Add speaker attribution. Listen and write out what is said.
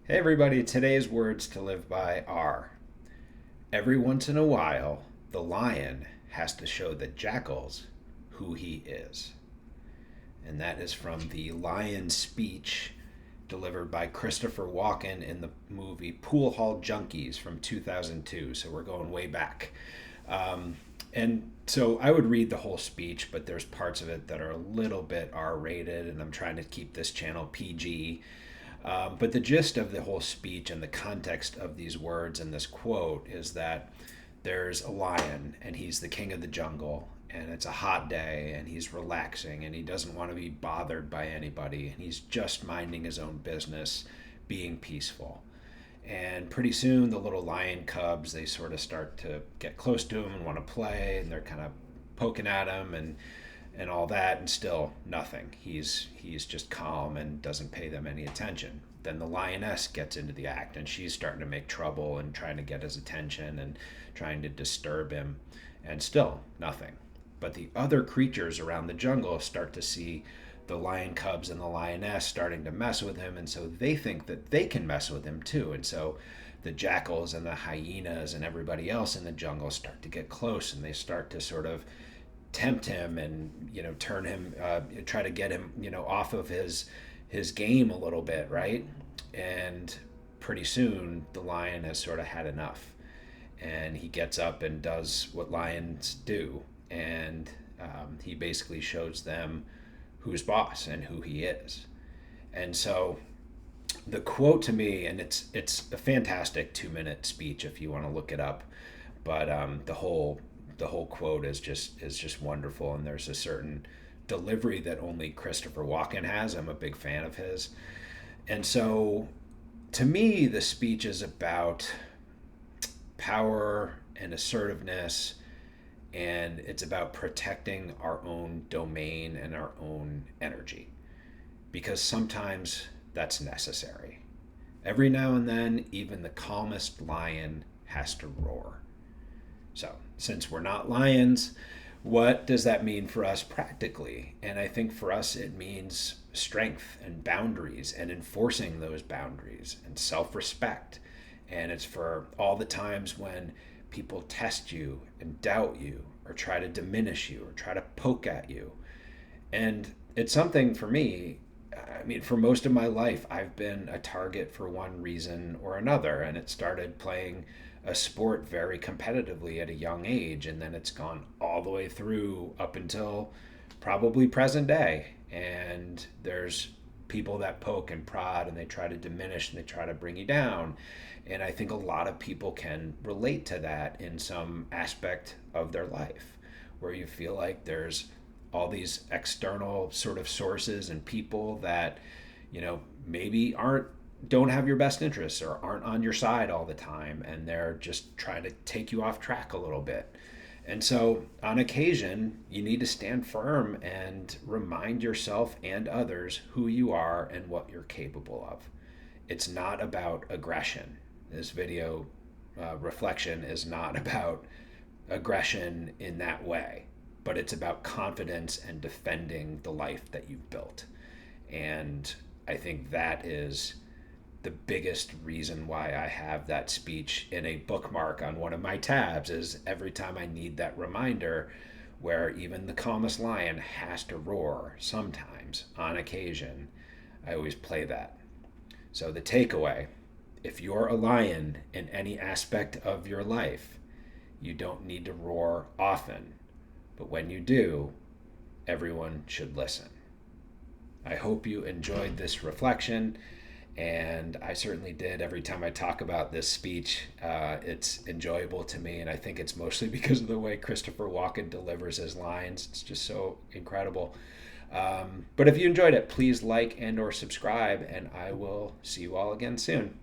Speaker 1: Hey everybody, today's words to live by are: every once in a while, the lion has to show the jackals who he is. And that is from the lion speech delivered by Christopher Walken in the movie Poolhall Junkies from 2002. So we're going way back. And so I would read the whole speech, but there's parts of it that are a little bit R rated, and I'm trying to keep this channel PG. But the gist of the whole speech and the context of these words and this quote is that there's a lion and he's the king of the jungle, and it's a hot day and he's relaxing and he doesn't want to be bothered by anybody, and he's just minding his own business, being peaceful. And pretty soon the little lion cubs, they sort of start to get close to him and want to play, and they're kind of poking at him and all that, and still nothing. He's just calm and doesn't pay them any attention. Then the lioness gets into the act, and she's starting to make trouble and trying to get his attention and trying to disturb him, and still nothing. But the other creatures around the jungle start to see the lion cubs and the lioness starting to mess with him, and so they think that they can mess with him too. And so the jackals and the hyenas and everybody else in the jungle start to get close, and they start to sort of tempt him and turn him, try to get him off of his game a little bit, right? And pretty soon the lion has sort of had enough, and he gets up and does what lions do, and he basically shows them who's boss and who he is. And so the quote to me, and it's a fantastic 2 minute speech if you want to look it up, but the whole quote is just wonderful, and there's a certain delivery that only Christopher Walken has. I'm a big fan of his. And so to me the speech is about power and assertiveness, and it's about protecting our own domain and our own energy, because sometimes that's necessary. Every now and then, even the calmest lion has to roar. So, since we're not lions, what does that mean for us practically? And I think for us, it means strength and boundaries and enforcing those boundaries and self respect. And it's for all the times when people test you and doubt you or try to diminish you or try to poke at you. And it's something for me. I mean, for most of my life, I've been a target for one reason or another. And it started playing a sport very competitively at a young age. And then it's gone all the way through up until probably present day. And there's people that poke and prod and they try to diminish and they try to bring you down. And I think a lot of people can relate to that in some aspect of their life, where you feel like there's all these external sort of sources and people that, maybe don't have your best interests or aren't on your side all the time, and they're just trying to take you off track a little bit. And so on occasion, you need to stand firm and remind yourself and others who you are and what you're capable of. It's not about aggression. This video reflection is not about aggression in that way, but it's about confidence and defending the life that you've built. And I think that is the biggest reason why I have that speech in a bookmark on one of my tabs, is every time I need that reminder, where even the calmest lion has to roar sometimes on occasion, I always play that. So the takeaway: if you're a lion in any aspect of your life, you don't need to roar often, but when you do, everyone should listen. I hope you enjoyed this reflection, and I certainly did. Every time I talk about this speech, it's enjoyable to me, and I think it's mostly because of the way Christopher Walken delivers his lines. It's just so incredible. But if you enjoyed it, please like and or subscribe, and I will see you all again soon.